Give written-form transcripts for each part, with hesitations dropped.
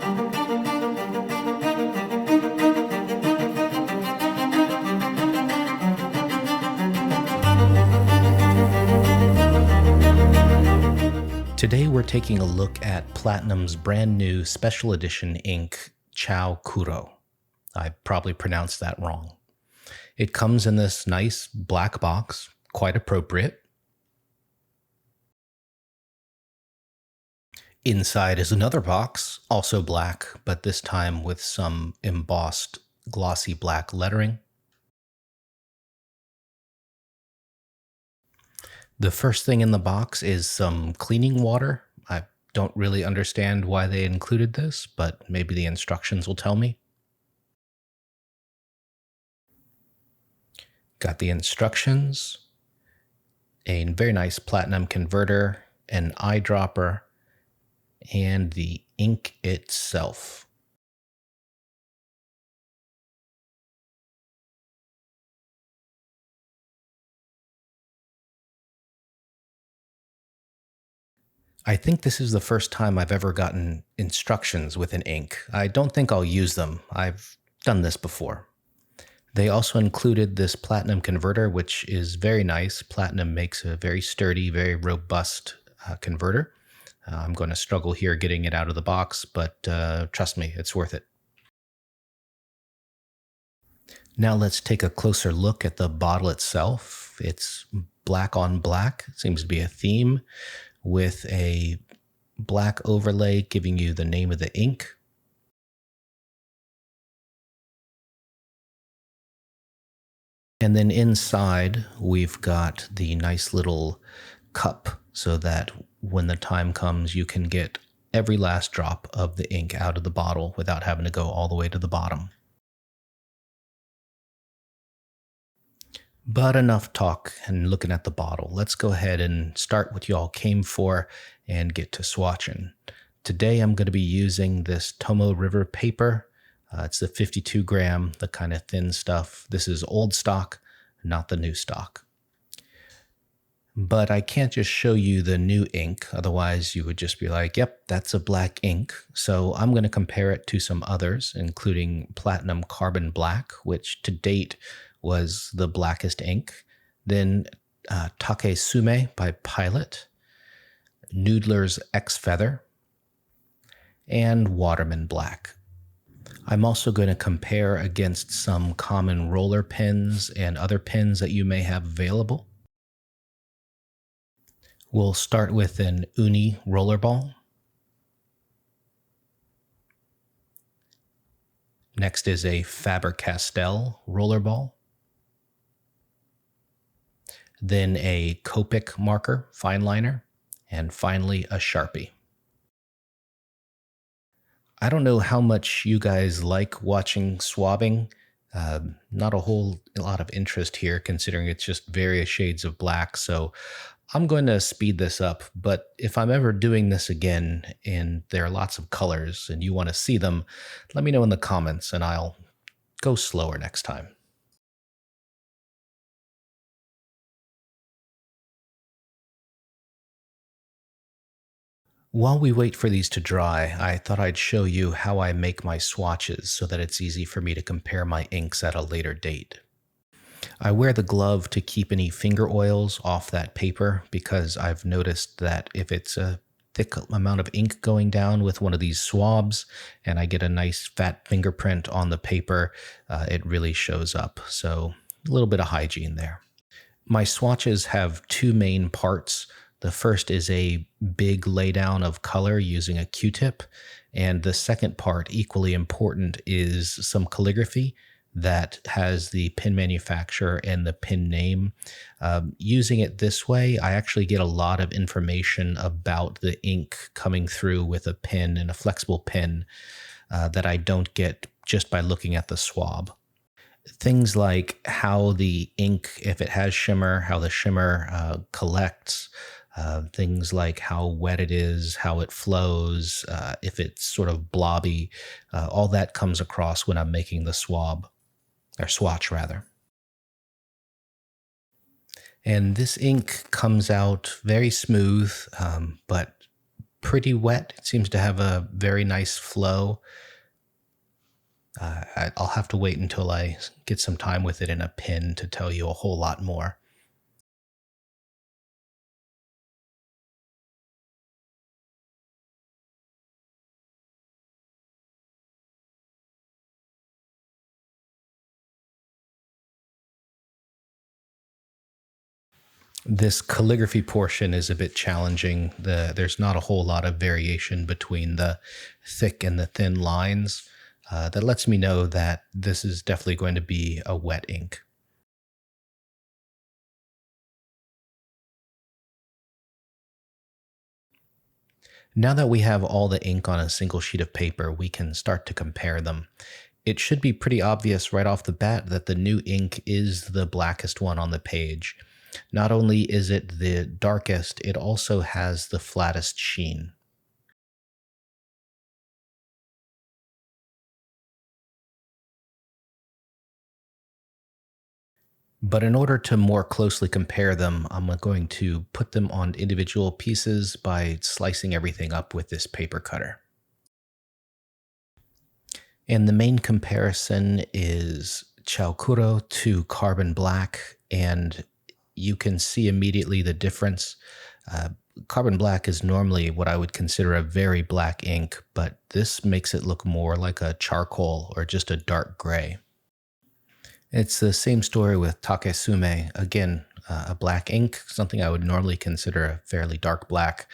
Today we're taking a look at Platinum's brand new special edition ink, Chou Kuro. I probably pronounced that wrong. It comes in this nice black box, quite appropriate. Inside is another box, also black, but this time with some embossed glossy black lettering. The first thing in the box is some cleaning water. I don't really understand why they included this, but maybe the instructions will tell me. Got the instructions, a very nice platinum converter, an eyedropper, and the ink itself. I think this is the first time I've ever gotten instructions with an ink. I don't think I'll use them. I've done this before. They also included this platinum converter, which is very nice. Platinum makes a very sturdy, very robust converter. I'm going to struggle here getting it out of the box, but trust me, it's worth it. Now let's take a closer look at the bottle itself. It's black on black. It seems to be a theme with a black overlay giving you the name of the ink. And then inside, we've got the nice little cup so that when the time comes, you can get every last drop of the ink out of the bottle without having to go all the way to the bottom. But enough talk and looking at the bottle. Let's go ahead and start what y'all came for and get to swatching. Today I'm going to be using this Tomo River paper. It's the 52 gram, the kind of thin stuff. This is old stock, not the new stock. But I can't just show you the new ink, otherwise you would just be like, yep, that's a black ink. So I'm going to compare it to some others, including Platinum Carbon Black, which to date was the blackest ink. Then Take Sume by Pilot, Noodler's X Feather, and Waterman Black. I'm also going to compare against some common roller pens and other pens that you may have available. We'll start with an Uni rollerball. Next is a Faber-Castell rollerball. Then a Copic marker, fine liner, and finally a Sharpie. I don't know how much you guys like watching swabbing. Not a whole lot of interest here considering it's just various shades of black, so I'm going to speed this up, but if I'm ever doing this again and there are lots of colors and you want to see them, let me know in the comments and I'll go slower next time. While we wait for these to dry, I thought I'd show you how I make my swatches so that it's easy for me to compare my inks at a later date. I wear the glove to keep any finger oils off that paper because I've noticed that if it's a thick amount of ink going down with one of these swabs and I get a nice fat fingerprint on the paper, it really shows up. So a little bit of hygiene there. My swatches have two main parts. The first is a big laydown of color using a Q-tip, and the second part, equally important, is some calligraphy that has the pin manufacturer and the pin name. Using it this way, I actually get a lot of information about the ink coming through with a pin and a flexible pin that I don't get just by looking at the swab. Things like how the ink, if it has shimmer, how the shimmer collects, things like how wet it is, how it flows, if it's sort of blobby, all that comes across when I'm making the swab, or swatch rather. And this ink comes out very smooth, but pretty wet. It seems to have a very nice flow. I'll have to wait until I get some time with it in a pen to tell you a whole lot more. This calligraphy portion is a bit challenging. There's not a whole lot of variation between the thick and the thin lines. That lets me know that this is definitely going to be a wet ink. Now that we have all the ink on a single sheet of paper, we can start to compare them. It should be pretty obvious right off the bat that the new ink is the blackest one on the page. Not only is it the darkest, it also has the flattest sheen. But in order to more closely compare them, I'm going to put them on individual pieces by slicing everything up with this paper cutter. And the main comparison is Chou Kuro to Carbon Black, and you can see immediately the difference. Uh, Carbon Black is normally what I would consider a very black ink, but this makes it look more like a charcoal or just a dark gray. It's the same story with Takesume. Again, a black ink, something I would normally consider a fairly dark black,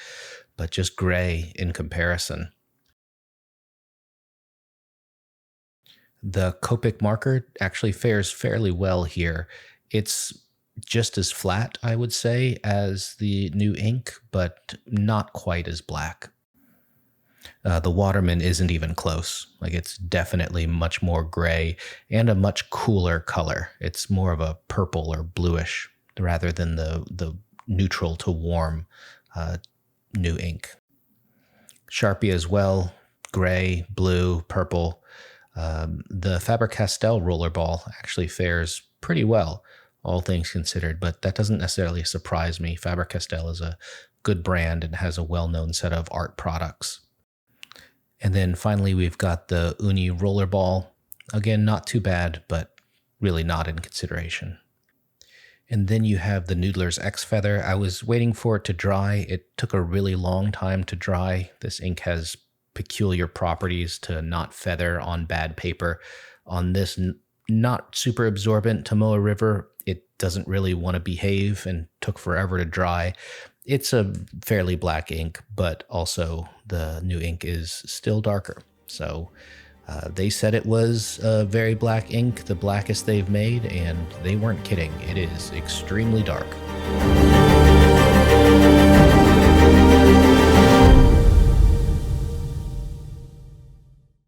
but just gray in comparison. The Copic marker actually fares fairly well here. It's just as flat, I would say, as the new ink, but not quite as black. The Waterman isn't even close. Like, it's definitely much more gray and a much cooler color. It's more of a purple or bluish rather than the neutral to warm new ink. Sharpie as well, gray, blue, purple. The Faber-Castell rollerball actually fares pretty well, all things considered, but that doesn't necessarily surprise me. Faber-Castell is a good brand and has a well-known set of art products. And then finally, we've got the Uni rollerball. Again, not too bad, but really not in consideration. And then you have the Noodler's X Feather. I was waiting for it to dry. It took a really long time to dry. This ink has peculiar properties to not feather on bad paper. On this not super absorbent Tomoe River, it doesn't really want to behave and took forever to dry. It's a fairly black ink, but also the new ink is still darker. So they said it was a very black ink, the blackest they've made, and they weren't kidding. It is extremely dark.